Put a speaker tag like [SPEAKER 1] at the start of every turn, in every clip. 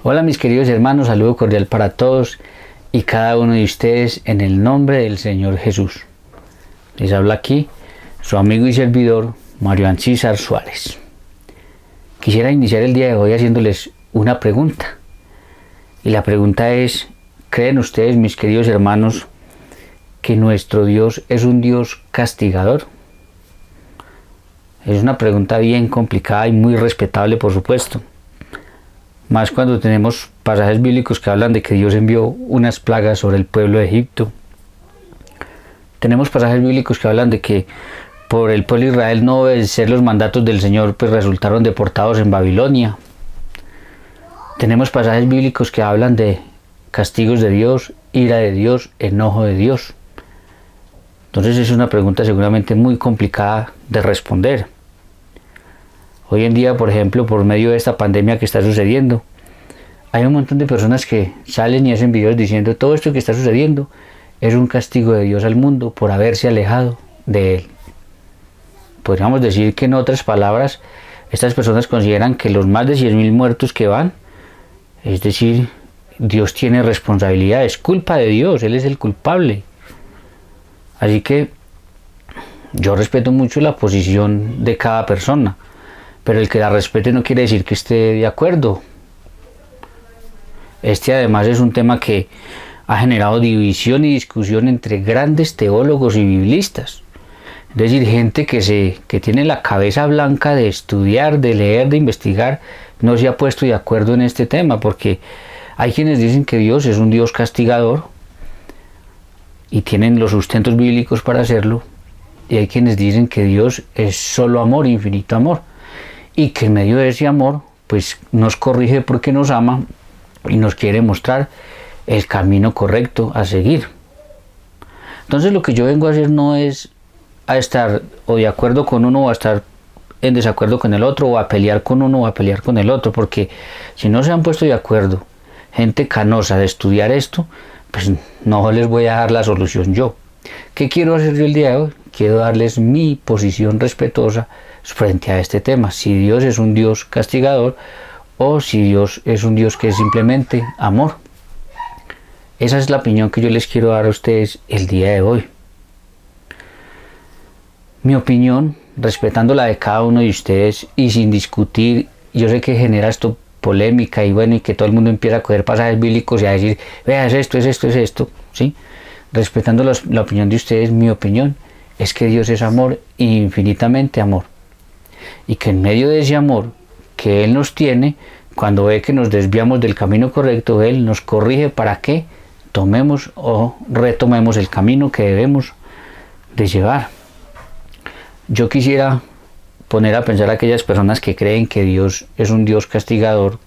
[SPEAKER 1] Hola mis queridos hermanos, saludo cordial para todos y cada uno de ustedes en el nombre del Señor Jesús. Les habla aquí su amigo y servidor Mario Ancísar Suárez. Quisiera iniciar el día de hoy haciéndoles una pregunta. Y la pregunta es, ¿creen ustedes, mis queridos hermanos, que nuestro Dios es un Dios castigador? Es una pregunta bien complicada y muy respetable, por supuesto. Más cuando tenemos pasajes bíblicos que hablan de que Dios envió unas plagas sobre el pueblo de Egipto. Tenemos pasajes bíblicos que hablan de que por el pueblo de Israel no obedecer los mandatos del Señor, pues resultaron deportados en Babilonia. Tenemos pasajes bíblicos que hablan de castigos de Dios, ira de Dios, enojo de Dios. Entonces es una pregunta seguramente muy complicada de responder. Hoy en día, por ejemplo, por medio de esta pandemia que está sucediendo, hay un montón de personas que salen y hacen videos diciendo todo esto que está sucediendo es un castigo de Dios al mundo por haberse alejado de Él. Podríamos decir que en otras palabras, estas personas consideran que los más de 100.000 muertos que van, es decir, Dios tiene responsabilidad, es culpa de Dios, Él es el culpable. Así que yo respeto mucho la posición de cada persona, pero el que la respete no quiere decir que esté de acuerdo. Este además es un tema que ha generado división y discusión entre grandes teólogos y biblistas. Es decir, gente que tiene la cabeza blanca de estudiar, de leer, de investigar, no se ha puesto de acuerdo en este tema, porque hay quienes dicen que Dios es un Dios castigador y tienen los sustentos bíblicos para hacerlo, y hay quienes dicen que Dios es solo amor, infinito amor, y que en medio de ese amor pues nos corrige porque nos ama y nos quiere mostrar el camino correcto a seguir. Entonces lo que yo vengo a hacer no es a estar o de acuerdo con uno o a estar en desacuerdo con el otro, o a pelear con uno o a pelear con el otro, porque si no se han puesto de acuerdo gente canosa de estudiar esto, pues no les voy a dar la solución yo. ¿Qué quiero hacer yo el día de hoy? Quiero darles mi posición respetuosa frente a este tema, si Dios es un Dios castigador o si Dios es un Dios que es simplemente amor. Esa es la opinión que yo les quiero dar a ustedes el día de hoy. Mi opinión, respetando la de cada uno de ustedes y sin discutir, yo sé que genera esto polémica y bueno, y que todo el mundo empieza a coger pasajes bíblicos y a decir, vea, es esto, ¿sí? Respetando la opinión de ustedes, mi opinión es que Dios es amor, infinitamente amor. Y que en medio de ese amor que Él nos tiene, cuando ve que nos desviamos del camino correcto, Él nos corrige para que tomemos o retomemos el camino que debemos de llevar. Yo quisiera poner a pensar a aquellas personas que creen que Dios es un Dios castigador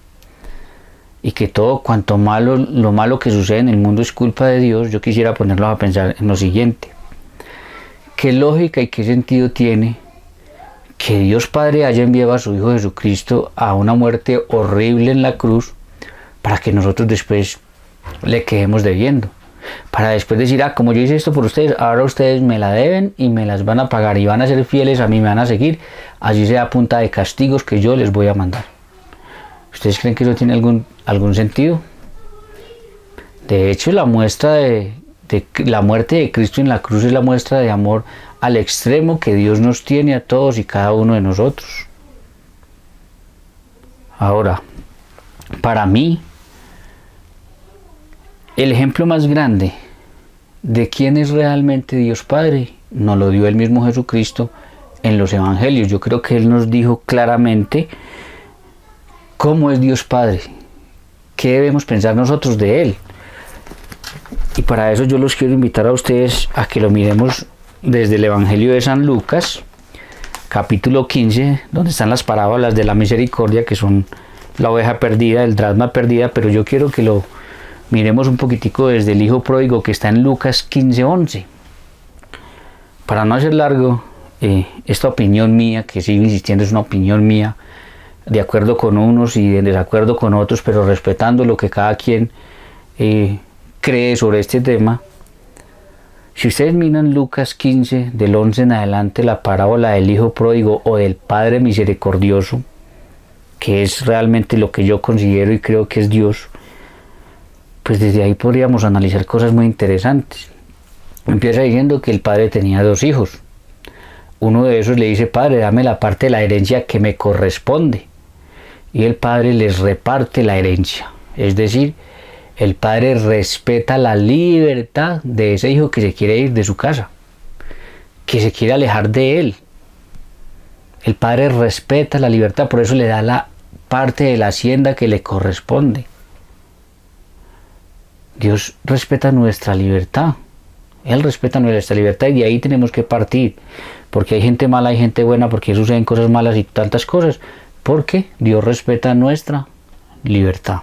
[SPEAKER 1] y que todo cuanto malo, lo malo que sucede en el mundo es culpa de Dios. Yo quisiera ponerlos a pensar en lo siguiente: ¿qué lógica y qué sentido tiene que Dios Padre haya enviado a su Hijo Jesucristo a una muerte horrible en la cruz para que nosotros después le quedemos debiendo? Para después decir, como yo hice esto por ustedes, ahora ustedes me la deben y me las van a pagar y van a ser fieles a mí, me van a seguir, así sea a punta de castigos que yo les voy a mandar. ¿Ustedes creen que eso tiene algún sentido? De hecho, la muestra de la muerte de Cristo en la cruz es la muestra de amor al extremo que Dios nos tiene a todos y cada uno de nosotros. Ahora, para mí, el ejemplo más grande de quién es realmente Dios Padre nos lo dio el mismo Jesucristo en los Evangelios. Yo creo que Él nos dijo claramente cómo es Dios Padre, qué debemos pensar nosotros de Él. Y para eso yo los quiero invitar a ustedes a que lo miremos desde el Evangelio de San Lucas, capítulo 15, donde están las parábolas de la misericordia, que son la oveja perdida, el dracma perdida, pero yo quiero que lo miremos un poquitico desde el hijo pródigo, que está en Lucas 15:11. Para no hacer largo, esta opinión mía, que sigo insistiendo, es una opinión mía, de acuerdo con unos y en desacuerdo con otros, pero respetando lo que cada quien cree sobre este tema. Si ustedes miran Lucas 15, del 11 en adelante, la parábola del hijo pródigo o del padre misericordioso, que es realmente lo que yo considero y creo que es Dios, pues desde ahí podríamos analizar cosas muy interesantes. Empieza diciendo que el padre tenía 2 hijos. Uno de esos le dice: padre, dame la parte de la herencia que me corresponde. Y el padre les reparte la herencia. Es decir, el padre respeta la libertad de ese hijo que se quiere ir de su casa, que se quiere alejar de él. El padre respeta la libertad, por eso le da la parte de la hacienda que le corresponde. Dios respeta nuestra libertad. Él respeta nuestra libertad y de ahí tenemos que partir. Porque hay gente mala, hay gente buena, porque suceden cosas malas y tantas cosas. Porque Dios respeta nuestra libertad.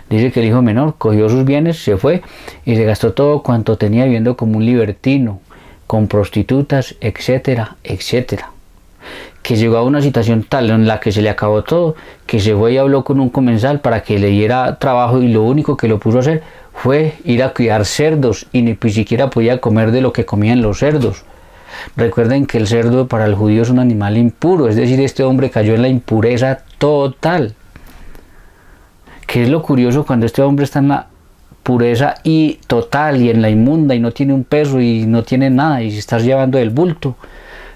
[SPEAKER 1] Dice que el hijo menor cogió sus bienes, se fue y se gastó todo cuanto tenía viviendo como un libertino, con prostitutas, etcétera, etcétera. Que llegó a una situación tal en la que se le acabó todo, que se fue y habló con un comensal para que le diera trabajo y lo único que lo puso a hacer fue ir a cuidar cerdos y ni siquiera podía comer de lo que comían los cerdos. Recuerden que el cerdo para el judío es un animal impuro, es decir, este hombre cayó en la impureza total. ¿Qué es lo curioso cuando este hombre está en la pureza y total y en la inmunda y no tiene un peso y no tiene nada y se está llevando del bulto?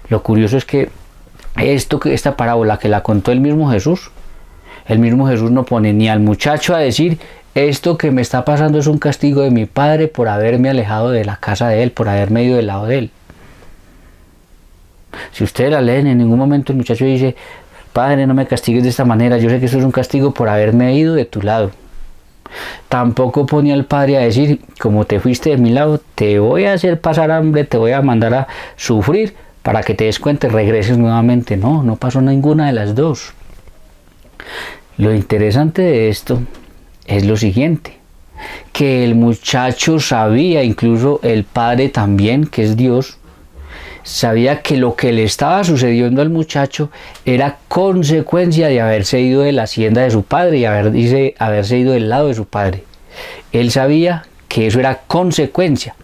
[SPEAKER 1] Lo curioso es que esta parábola que la contó el mismo Jesús no pone ni al muchacho a decir: esto que me está pasando es un castigo de mi padre por haberme alejado de la casa de él, por haberme ido del lado de él. Si ustedes la leen, en ningún momento el muchacho dice: padre, no me castigues de esta manera, yo sé que eso es un castigo por haberme ido de tu lado. Tampoco pone al padre a decir: como te fuiste de mi lado, te voy a hacer pasar hambre, te voy a mandar a sufrir para que te des cuenta y regreses nuevamente. No pasó ninguna de las dos. Lo interesante de esto es lo siguiente, que el muchacho sabía, incluso el padre también, que es Dios, sabía que lo que le estaba sucediendo al muchacho era consecuencia de haberse ido de la hacienda de su padre y haberse ido del lado de su padre. Él sabía que eso era consecuencia,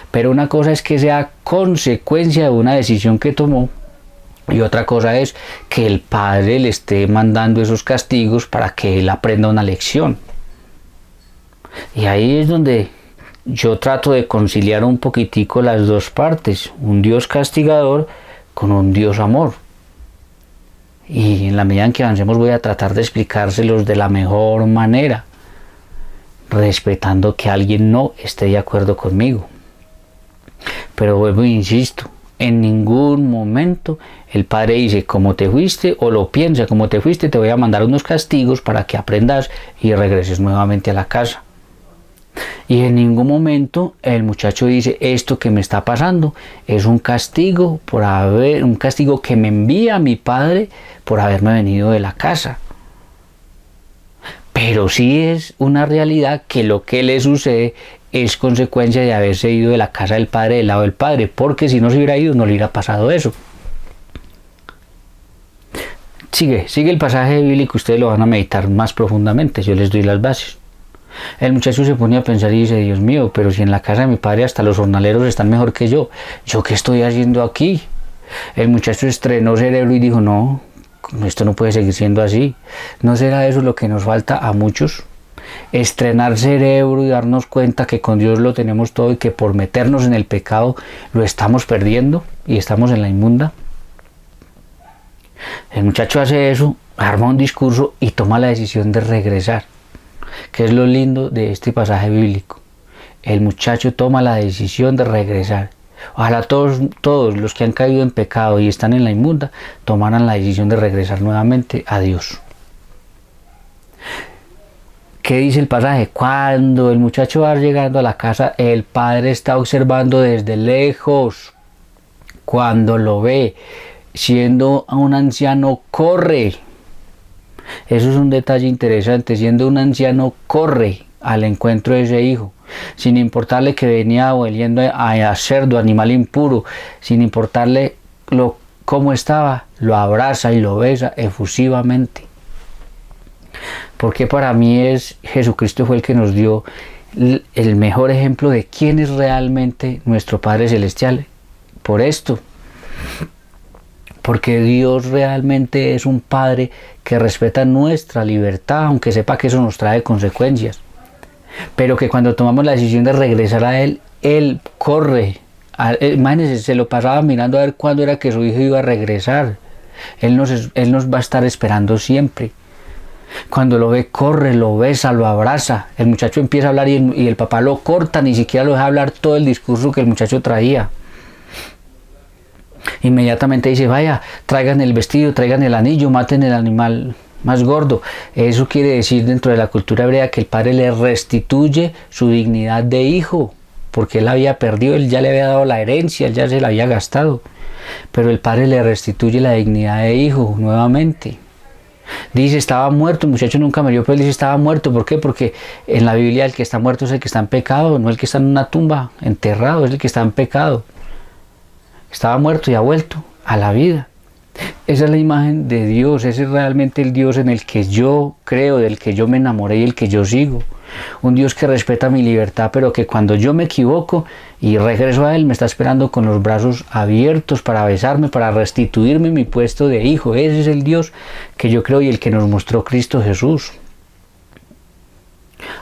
[SPEAKER 1] pero una cosa es que sea consecuencia de una decisión que tomó y otra cosa es que el padre le esté mandando esos castigos para que él aprenda una lección. Y ahí es donde yo trato de conciliar un poquitico las dos partes, un Dios castigador con un Dios amor. Y en la medida en que avancemos voy a tratar de explicárselos de la mejor manera, respetando que alguien no esté de acuerdo conmigo. Pero vuelvo e insisto, en ningún momento el padre dice: como te fuiste, o lo piensa, como te fuiste, te voy a mandar unos castigos para que aprendas y regreses nuevamente a la casa. Y en ningún momento el muchacho dice: esto que me está pasando es un castigo un castigo que me envía mi padre por haberme venido de la casa. Pero sí es una realidad que lo que le sucede es consecuencia de haberse ido de la casa del padre, del lado del padre, porque si no se hubiera ido no le hubiera pasado eso. Sigue el pasaje bíblico, ustedes lo van a meditar más profundamente, yo les doy las bases. El muchacho se pone a pensar y dice: Dios mío, pero si en la casa de mi padre hasta los jornaleros están mejor que yo qué estoy haciendo aquí. El muchacho estrenó cerebro y dijo: no, esto no puede seguir siendo así. ¿No será eso lo que nos falta a muchos? Estrenar cerebro y darnos cuenta que con Dios lo tenemos todo y que por meternos en el pecado lo estamos perdiendo y estamos en la inmunda. El muchacho hace eso, arma un discurso y toma la decisión de regresar. ¿Qué es lo lindo de este pasaje bíblico? El muchacho toma la decisión de regresar. Ojalá todos los que han caído en pecado y están en la inmunda tomaran la decisión de regresar nuevamente a Dios. ¿Qué dice el pasaje? Cuando el muchacho va llegando a la casa, el padre está observando desde lejos. Cuando lo ve, siendo un anciano, corre. Eso es un detalle interesante. Siendo un anciano, corre al encuentro de ese hijo, sin importarle que venía oliendo a cerdo, animal impuro, sin importarle cómo estaba, lo abraza y lo besa efusivamente. Porque para mí Jesucristo fue el que nos dio el mejor ejemplo de quién es realmente nuestro Padre Celestial. Por esto, porque Dios realmente es un Padre que respeta nuestra libertad, aunque sepa que eso nos trae consecuencias. Pero que cuando tomamos la decisión de regresar a Él, Él corre. Imagínense, se lo pasaba mirando a ver cuándo era que su hijo iba a regresar. Él nos va a estar esperando siempre. Cuando lo ve, corre, lo besa, lo abraza. El muchacho empieza a hablar y el papá lo corta, ni siquiera lo deja hablar todo el discurso que el muchacho traía. Inmediatamente dice, vaya, traigan el vestido, traigan el anillo, maten el animal más gordo. Eso quiere decir dentro de la cultura hebrea que el padre le restituye su dignidad de hijo, porque él había perdido, él ya le había dado la herencia, él ya se la había gastado. Pero el padre le restituye la dignidad de hijo nuevamente. Dice, estaba muerto, el muchacho nunca murió, pero él dice, estaba muerto. ¿Por qué? Porque en la Biblia el que está muerto es el que está en pecado, no el que está en una tumba enterrado, es el que está en pecado. Estaba muerto y ha vuelto a la vida. Esa es la imagen de Dios, ese es realmente el Dios en el que yo creo, del que yo me enamoré y el que yo sigo. Un Dios que respeta mi libertad, pero que cuando yo me equivoco y regreso a Él, me está esperando con los brazos abiertos para besarme, para restituirme mi puesto de hijo. Ese es el Dios que yo creo y el que nos mostró Cristo Jesús.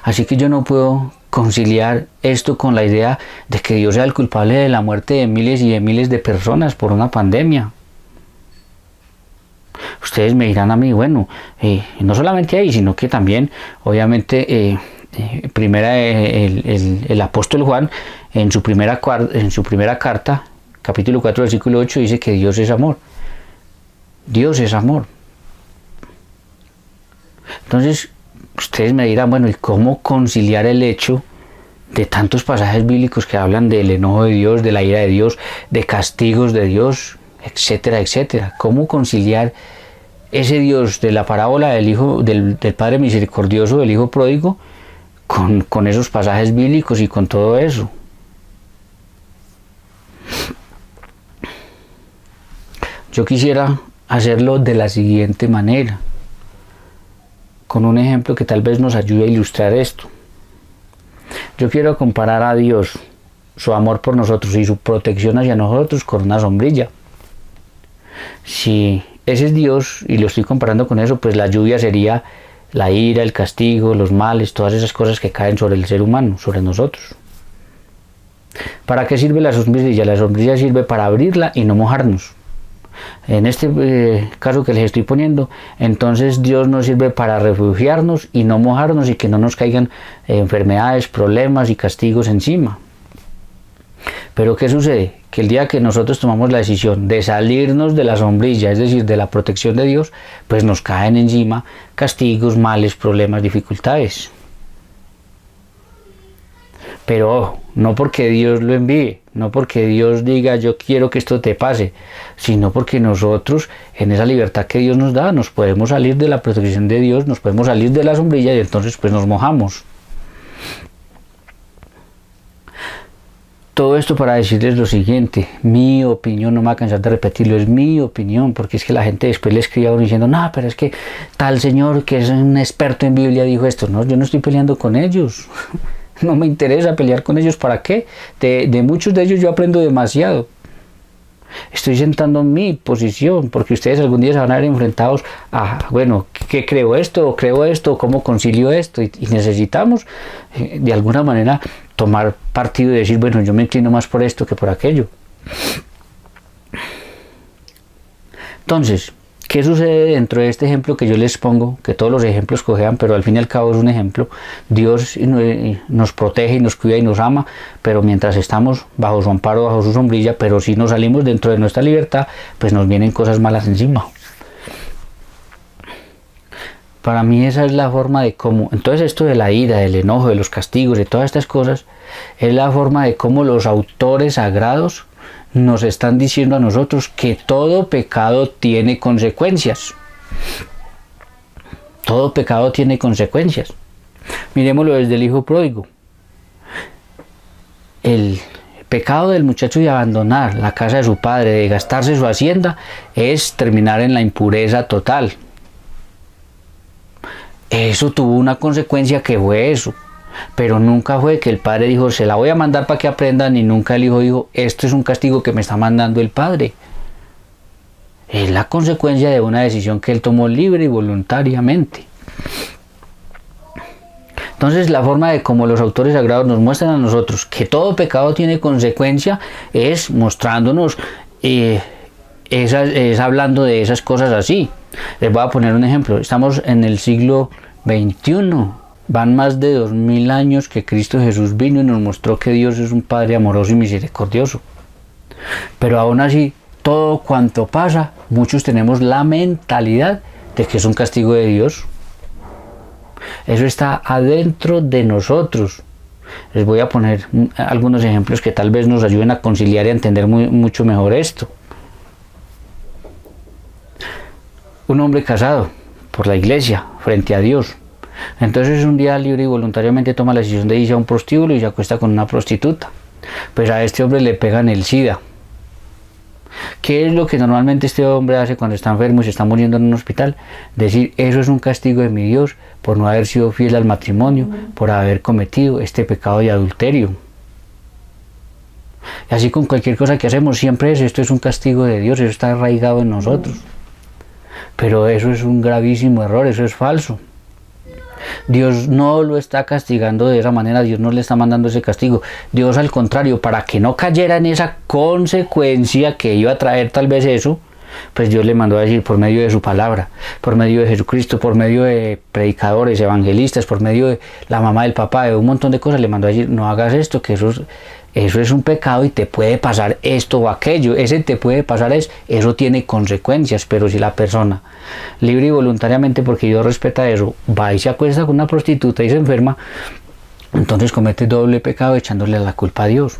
[SPEAKER 1] Así que yo no puedo conciliar esto con la idea de que Dios sea el culpable de la muerte de miles y de miles de personas por una pandemia. Ustedes me dirán a mí, bueno, no solamente ahí, sino que también, obviamente, el apóstol Juan, en su primera carta, capítulo 4, versículo 8, dice que Dios es amor. Dios es amor. Entonces, ustedes me dirán, bueno, ¿y cómo conciliar el hecho de tantos pasajes bíblicos que hablan del enojo de Dios, de la ira de Dios, de castigos de Dios, etcétera, etcétera? ¿Cómo conciliar ese Dios de la parábola del Padre misericordioso, del Hijo pródigo, con esos pasajes bíblicos y con todo eso? Yo quisiera hacerlo de la siguiente manera, con un ejemplo que tal vez nos ayude a ilustrar esto. Yo quiero comparar a Dios, su amor por nosotros y su protección hacia nosotros con una sombrilla. Si ese es Dios y lo estoy comparando con eso, pues la lluvia sería la ira, el castigo, los males, todas esas cosas que caen sobre el ser humano, sobre nosotros. ¿Para qué sirve la sombrilla? La sombrilla sirve para abrirla y no mojarnos. En este caso que les estoy poniendo, entonces Dios nos sirve para refugiarnos y no mojarnos y que no nos caigan enfermedades, problemas y castigos encima. Pero ¿qué sucede? Que el día que nosotros tomamos la decisión de salirnos de la sombrilla, es decir, de la protección de Dios, pues nos caen encima castigos, males, problemas, dificultades. Pero ojo, no porque Dios lo envíe, no porque Dios diga yo quiero que esto te pase, sino porque nosotros en esa libertad que Dios nos da nos podemos salir de la protección de Dios, nos podemos salir de la sombrilla y entonces pues nos mojamos. Todo esto para decirles lo siguiente, mi opinión, no me voy a cansar de repetirlo, es mi opinión, porque es que la gente después le escribe a uno diciendo, no, pero es que tal señor que es un experto en Biblia dijo esto. No, yo no estoy peleando con ellos. No me interesa pelear con ellos, ¿para qué? De muchos de ellos yo aprendo demasiado. Estoy sentando mi posición, porque ustedes algún día se van a ver enfrentados a, bueno, ¿qué creo esto? ¿O creo esto? ¿Cómo concilio esto? Y necesitamos, de alguna manera, tomar partido y decir, bueno, yo me inclino más por esto que por aquello. Entonces, ¿qué sucede dentro de este ejemplo que yo les pongo? Que todos los ejemplos cojean, pero al fin y al cabo es un ejemplo. Dios nos protege y nos cuida y nos ama, pero mientras estamos bajo su amparo, bajo su sombrilla, pero si nos salimos dentro de nuestra libertad, pues nos vienen cosas malas encima. Para mí esa es la forma de cómo, entonces esto de la ira, del enojo, de los castigos, de todas estas cosas, es la forma de cómo los autores sagrados nos están diciendo a nosotros que todo pecado tiene consecuencias. Todo pecado tiene consecuencias. Miremoslo desde el hijo pródigo. El pecado del muchacho de abandonar la casa de su padre, de gastarse su hacienda, es terminar en la impureza total. Eso tuvo una consecuencia que fue eso. Pero nunca fue que el padre dijo, se la voy a mandar para que aprendan, y nunca el hijo dijo, esto es un castigo que me está mandando el padre. Es la consecuencia de una decisión que él tomó libre y voluntariamente. Entonces, la forma de cómo los autores sagrados nos muestran a nosotros que todo pecado tiene consecuencia es mostrándonos, es hablando de esas cosas así. Les voy a poner un ejemplo. Estamos en el siglo XXI. Van más de 2000 años que Cristo Jesús vino y nos mostró que Dios es un Padre amoroso y misericordioso. Pero aún así, todo cuanto pasa, muchos tenemos la mentalidad de que es un castigo de Dios. Eso está adentro de nosotros. Les voy a poner algunos ejemplos que tal vez nos ayuden a conciliar y a entender mucho mejor esto. Un hombre casado por la iglesia, frente a Dios. Entonces un día libre y voluntariamente toma la decisión de irse a un prostíbulo y se acuesta con una prostituta. Pues a este hombre le pegan el SIDA. ¿Qué es lo que normalmente este hombre hace cuando está enfermo y se está muriendo en un hospital? Decir, eso es un castigo de mi Dios por no haber sido fiel al matrimonio, por haber cometido este pecado de adulterio. Y así con cualquier cosa que hacemos siempre esto es un castigo de Dios, eso está arraigado en nosotros. Pero eso es un gravísimo error, eso es falso. Dios no lo está castigando de esa manera, Dios no le está mandando ese castigo. Dios, al contrario, para que no cayera en esa consecuencia que iba a traer tal vez eso, pues Dios le mandó a decir por medio de su palabra, por medio de Jesucristo, por medio de predicadores, evangelistas, por medio de la mamá del papá, de un montón de cosas, le mandó a decir, no hagas esto, que eso es un pecado y te puede pasar esto o aquello. Ese te puede pasar eso tiene consecuencias. Pero si la persona, libre y voluntariamente, porque Dios respeta eso, va y se acuesta con una prostituta y se enferma, entonces comete doble pecado echándole la culpa a Dios.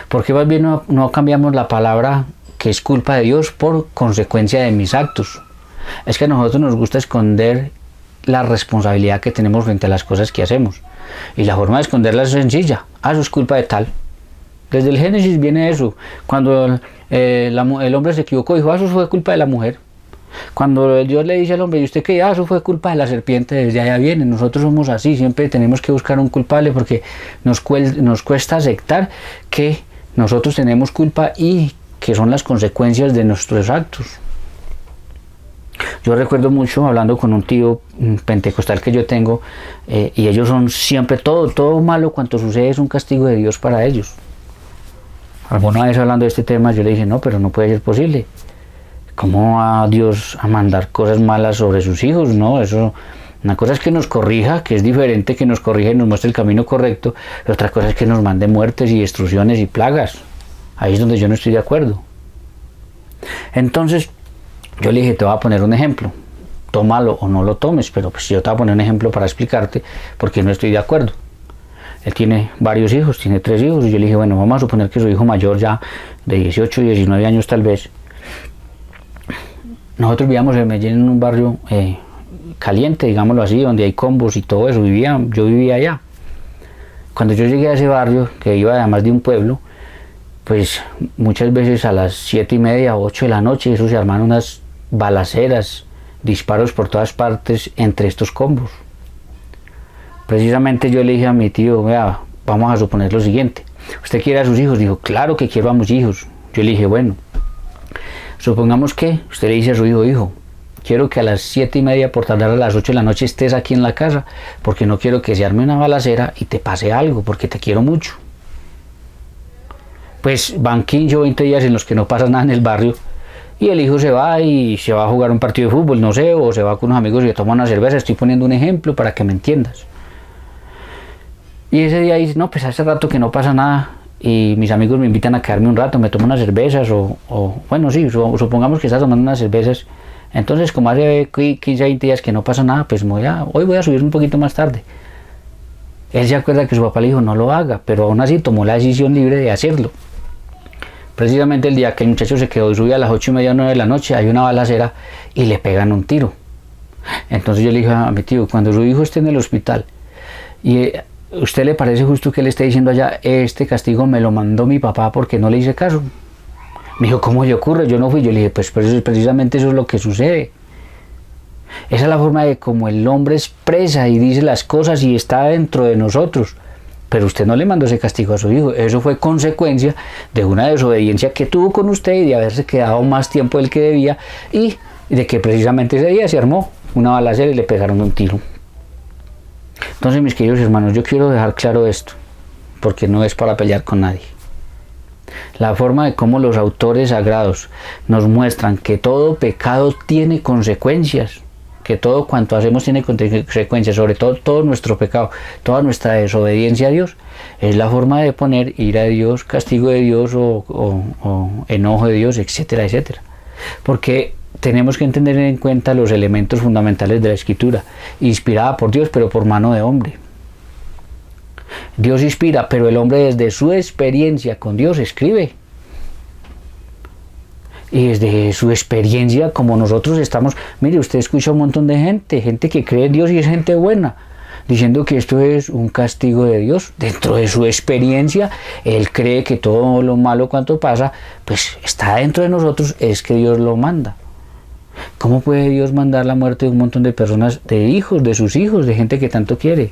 [SPEAKER 1] Porque más bien no cambiamos la palabra que es culpa de Dios por consecuencia de mis actos. Es que a nosotros nos gusta esconder la responsabilidad que tenemos frente a las cosas que hacemos. Y la forma de esconderla es sencilla. Eso es culpa de tal. Desde el Génesis viene eso. Cuando el hombre se equivocó, dijo, eso fue culpa de la mujer. Cuando Dios le dice al hombre, ¿y usted qué? Eso fue culpa de la serpiente, desde allá viene. Nosotros somos así, siempre tenemos que buscar un culpable porque nos cuesta aceptar que nosotros tenemos culpa y que son las consecuencias de nuestros actos. Yo recuerdo mucho hablando con un tío pentecostal que yo tengo, y ellos son siempre, todo malo cuanto sucede es un castigo de Dios para ellos. Alguna vez hablando de este tema yo le dije, no, pero no puede ser posible. ¿Cómo va Dios a mandar cosas malas sobre sus hijos? No, eso, una cosa es que nos corrija, que es diferente, que nos corrija y nos muestre el camino correcto, y otra cosa es que nos mande muertes y destrucciones y plagas. Ahí es donde yo no estoy de acuerdo. Entonces, yo le dije, te voy a poner un ejemplo, tómalo o no lo tomes, pero pues yo te voy a poner un ejemplo para explicarte por qué no estoy de acuerdo. Él tiene varios hijos, tiene 3 hijos, y yo le dije, bueno, vamos a suponer que su hijo mayor ya, de 18, 19 años tal vez. Nosotros vivíamos en Medellín, en un barrio caliente, digámoslo así, donde hay combos y todo eso, yo vivía allá. Cuando yo llegué a ese barrio, que iba además de un pueblo, pues muchas veces a las 7:30, 8 de la noche, eso se arman unas balaceras, disparos por todas partes entre estos combos. Precisamente yo le dije a mi tío, vea, vamos a suponer lo siguiente, ¿usted quiere a sus hijos? Dijo, claro que quiero a mis hijos. Yo le dije, bueno, supongamos que usted le dice a su hijo, quiero que a las 7:30, por tardar a las 8 de la noche, estés aquí en la casa, porque no quiero que se arme una balacera y te pase algo, porque te quiero mucho. Pues van 15 o 20 días en los que no pasa nada en el barrio, y el hijo se va y se va a jugar un partido de fútbol, no sé, o se va con unos amigos y se toma una cerveza. Estoy poniendo un ejemplo para que me entiendas. Y ese día dice, no, pues hace rato que no pasa nada, y mis amigos me invitan a quedarme un rato, me tomo unas cervezas, bueno, sí, supongamos que estás tomando unas cervezas. Entonces, como hace 15 o 20 días que no pasa nada, pues hoy voy a subir un poquito más tarde. Él se acuerda que su papá le dijo, no lo haga, pero aún así tomó la decisión libre de hacerlo. Precisamente el día que el muchacho se quedó y subía a las 8:30 o 9 de la noche, hay una balacera y le pegan un tiro. Entonces yo le dije a mi tío, cuando su hijo esté en el hospital, y ¿usted le parece justo que le esté diciendo allá, este castigo me lo mandó mi papá porque no le hice caso? Me dijo, ¿cómo le ocurre? Yo no fui. Yo le dije, pues precisamente eso es lo que sucede. Esa es la forma de cómo el hombre expresa y dice las cosas y está dentro de nosotros. pero usted no le mandó ese castigo a su hijo. Eso fue consecuencia de una desobediencia que tuvo con usted y de haberse quedado más tiempo del que debía y de que precisamente ese día se armó una balacera y le pegaron un tiro. Entonces, mis queridos hermanos, yo quiero dejar claro esto, porque no es para pelear con nadie. La forma de cómo los autores sagrados nos muestran que todo pecado tiene consecuencias, que todo cuanto hacemos tiene consecuencias, sobre todo nuestro pecado, toda nuestra desobediencia a Dios, es la forma de poner ira de Dios, castigo de Dios o enojo de Dios, etcétera, etcétera. Porque tenemos que tener en cuenta los elementos fundamentales de la Escritura, inspirada por Dios, pero por mano de hombre. Dios inspira, pero el hombre desde su experiencia con Dios escribe. Y desde su experiencia, como nosotros estamos, mire, usted escucha un montón de gente que cree en Dios y es gente buena, diciendo que esto es un castigo de Dios. Dentro de su experiencia, él cree que todo lo malo cuanto pasa, pues está dentro de nosotros, es que Dios lo manda. ¿Cómo puede Dios mandar la muerte de un montón de personas, de hijos, de sus hijos, de gente que tanto quiere?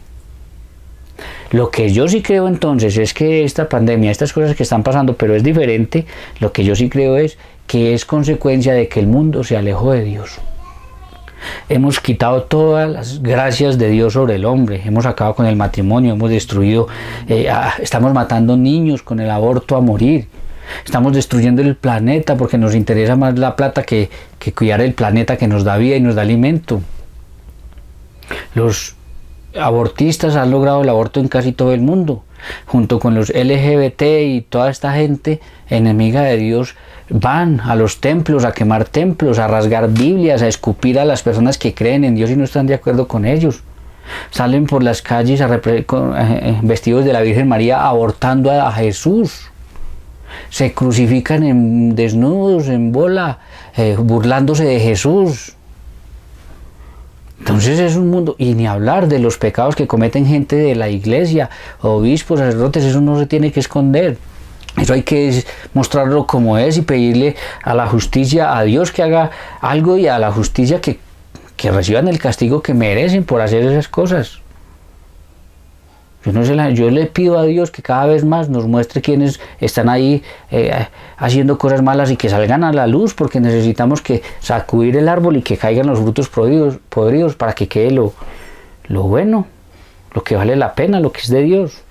[SPEAKER 1] Lo que yo sí creo entonces es que esta pandemia, estas cosas que están pasando, pero es diferente, lo que yo sí creo es que es consecuencia de que el mundo se alejó de Dios. Hemos quitado todas las gracias de Dios sobre el hombre, hemos acabado con el matrimonio, hemos destruido, estamos matando niños con el aborto a morir, estamos destruyendo el planeta porque nos interesa más la plata que cuidar el planeta que nos da vida y nos da alimento. Los abortistas han logrado el aborto en casi todo el mundo, junto con los LGBT y toda esta gente enemiga de Dios. Van a los templos, a quemar templos, a rasgar Biblias, a escupir a las personas que creen en Dios y no están de acuerdo con ellos. Salen por las calles vestidos de la Virgen María abortando a Jesús. Se crucifican desnudos, en bola, burlándose de Jesús. Entonces es un mundo, y ni hablar de los pecados que cometen gente de la iglesia, obispos, sacerdotes, eso no se tiene que esconder. Eso hay que mostrarlo como es y pedirle a la justicia, a Dios que haga algo y a la justicia que reciban el castigo que merecen por hacer esas cosas. Yo le pido a Dios que cada vez más nos muestre quienes están ahí haciendo cosas malas y que salgan a la luz, porque necesitamos que sacudir el árbol y que caigan los frutos podridos para que quede lo bueno, lo que vale la pena, lo que es de Dios.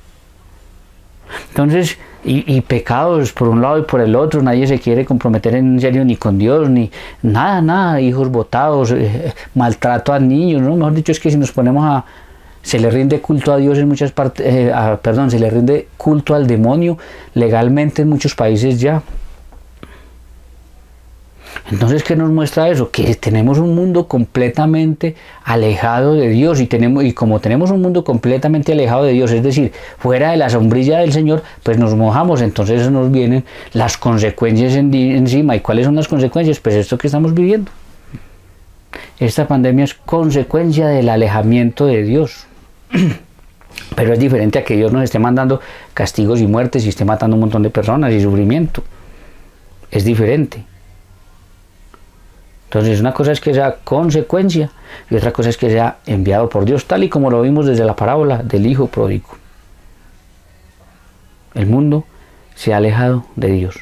[SPEAKER 1] Entonces, y pecados por un lado y por el otro, nadie se quiere comprometer en serio ni con Dios, ni nada, hijos botados, maltrato a niños, ¿no? Mejor dicho, es que si nos ponemos se le rinde culto a Dios en muchas partes, se le rinde culto al demonio legalmente en muchos países ya. Entonces, ¿qué nos muestra eso? Que tenemos un mundo completamente alejado de Dios y como tenemos un mundo completamente alejado de Dios, es decir, fuera de la sombrilla del Señor, pues nos mojamos, entonces nos vienen las consecuencias encima. ¿Y cuáles son las consecuencias? Pues esto que estamos viviendo. Esta pandemia es consecuencia del alejamiento de Dios. Pero es diferente a que Dios nos esté mandando castigos y muertes y esté matando un montón de personas y sufrimiento. Es diferente. Entonces una cosa es que sea consecuencia y otra cosa es que sea enviado por Dios, tal y como lo vimos desde la parábola del hijo pródigo. El mundo se ha alejado de Dios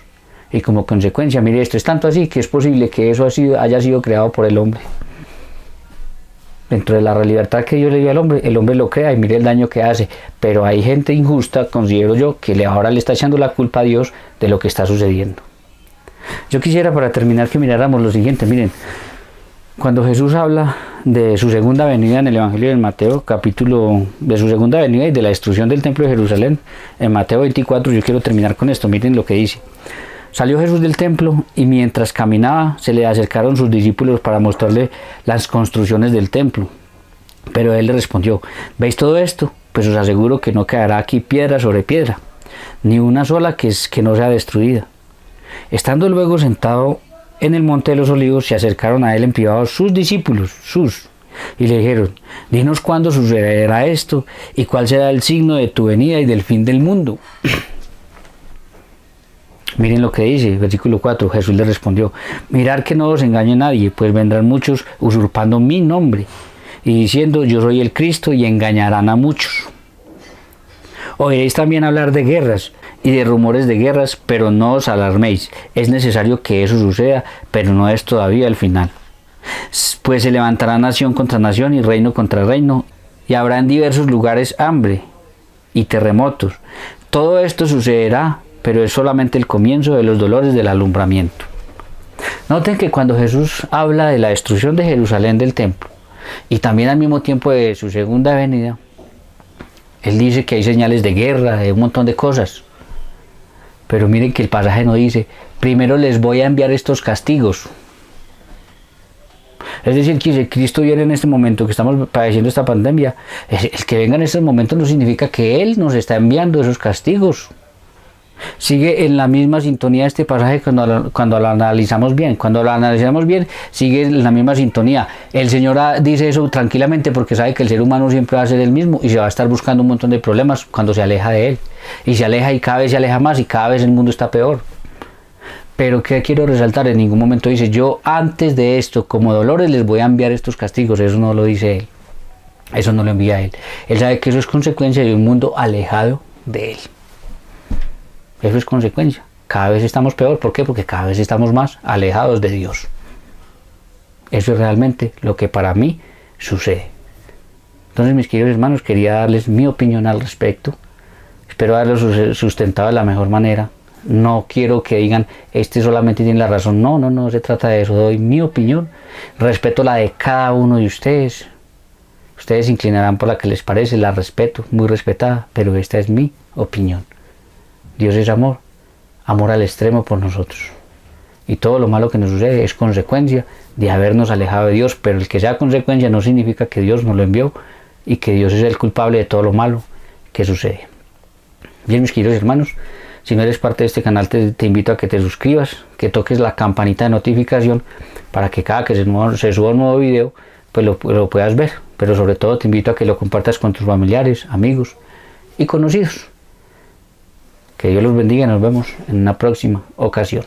[SPEAKER 1] y como consecuencia, mire, esto es tanto así que es posible que eso haya sido creado por el hombre. Dentro de la libertad que Dios le dio al hombre, el hombre lo crea y mire el daño que hace. Pero hay gente injusta, considero yo, que ahora le está echando la culpa a Dios de lo que está sucediendo. Yo quisiera para terminar que miráramos lo siguiente. Miren, cuando Jesús habla de su segunda venida en el Evangelio de Mateo, capítulo de su segunda venida y de la destrucción del templo de Jerusalén, en Mateo 24, yo quiero terminar con esto. Miren lo que dice. Salió Jesús del templo y mientras caminaba se le acercaron sus discípulos para mostrarle las construcciones del templo. Pero él le respondió: ¿veis todo esto? Pues os aseguro que no quedará aquí piedra sobre piedra, ni una sola que no sea destruida. Estando luego sentado en el monte de los olivos, se acercaron a él en privado sus discípulos, y le dijeron: dinos cuándo sucederá esto y cuál será el signo de tu venida y del fin del mundo. Miren lo que dice, versículo 4, Jesús le respondió: mirad que no os engañe nadie, pues vendrán muchos usurpando mi nombre y diciendo: yo soy el Cristo, y engañarán a muchos. Oiréis también hablar de guerras y de rumores de guerras, pero no os alarméis. Es necesario que eso suceda, pero no es todavía el final. Pues se levantará nación contra nación y reino contra reino, y habrá en diversos lugares hambre y terremotos. Todo esto sucederá, pero es solamente el comienzo de los dolores del alumbramiento. Noten que cuando Jesús habla de la destrucción de Jerusalén, del templo, y también al mismo tiempo de su segunda venida, Él dice que hay señales de guerra, de un montón de cosas. Pero miren que el pasaje no dice, primero les voy a enviar estos castigos. Es decir, que si Cristo viene en este momento que estamos padeciendo esta pandemia, el que venga en estos momentos no significa que Él nos está enviando esos castigos. Sigue en la misma sintonía este pasaje cuando lo analizamos bien. Cuando lo analizamos bien, sigue en la misma sintonía. El Señor dice eso tranquilamente porque sabe que el ser humano siempre va a ser el mismo y se va a estar buscando un montón de problemas cuando se aleja de Él. Y se aleja y cada vez se aleja más y cada vez el mundo está peor. Pero ¿qué quiero resaltar? En ningún momento dice, yo antes de esto, como dolores, les voy a enviar estos castigos. Eso no lo dice Él. Eso no lo envía Él. Él sabe que eso es consecuencia de un mundo alejado de Él. Eso es consecuencia. Cada vez estamos peor. ¿Por qué? Porque cada vez estamos más alejados de Dios. Eso es realmente lo que para mí sucede. Entonces, mis queridos hermanos, quería darles mi opinión al respecto. Espero haberlo sustentado de la mejor manera. No quiero que digan, este solamente tiene la razón. No se trata de eso. Doy mi opinión. Respeto la de cada uno de ustedes. Ustedes se inclinarán por la que les parece. La respeto, muy respetada. Pero esta es mi opinión. Dios es amor, amor al extremo por nosotros. Y todo lo malo que nos sucede es consecuencia de habernos alejado de Dios, pero el que sea consecuencia no significa que Dios nos lo envió y que Dios es el culpable de todo lo malo que sucede. Bien, mis queridos hermanos, si no eres parte de este canal te invito a que te suscribas, que toques la campanita de notificación para que cada que se suba un nuevo video pues lo puedas ver, pero sobre todo te invito a que lo compartas con tus familiares, amigos y conocidos. Que Dios los bendiga y nos vemos en una próxima ocasión.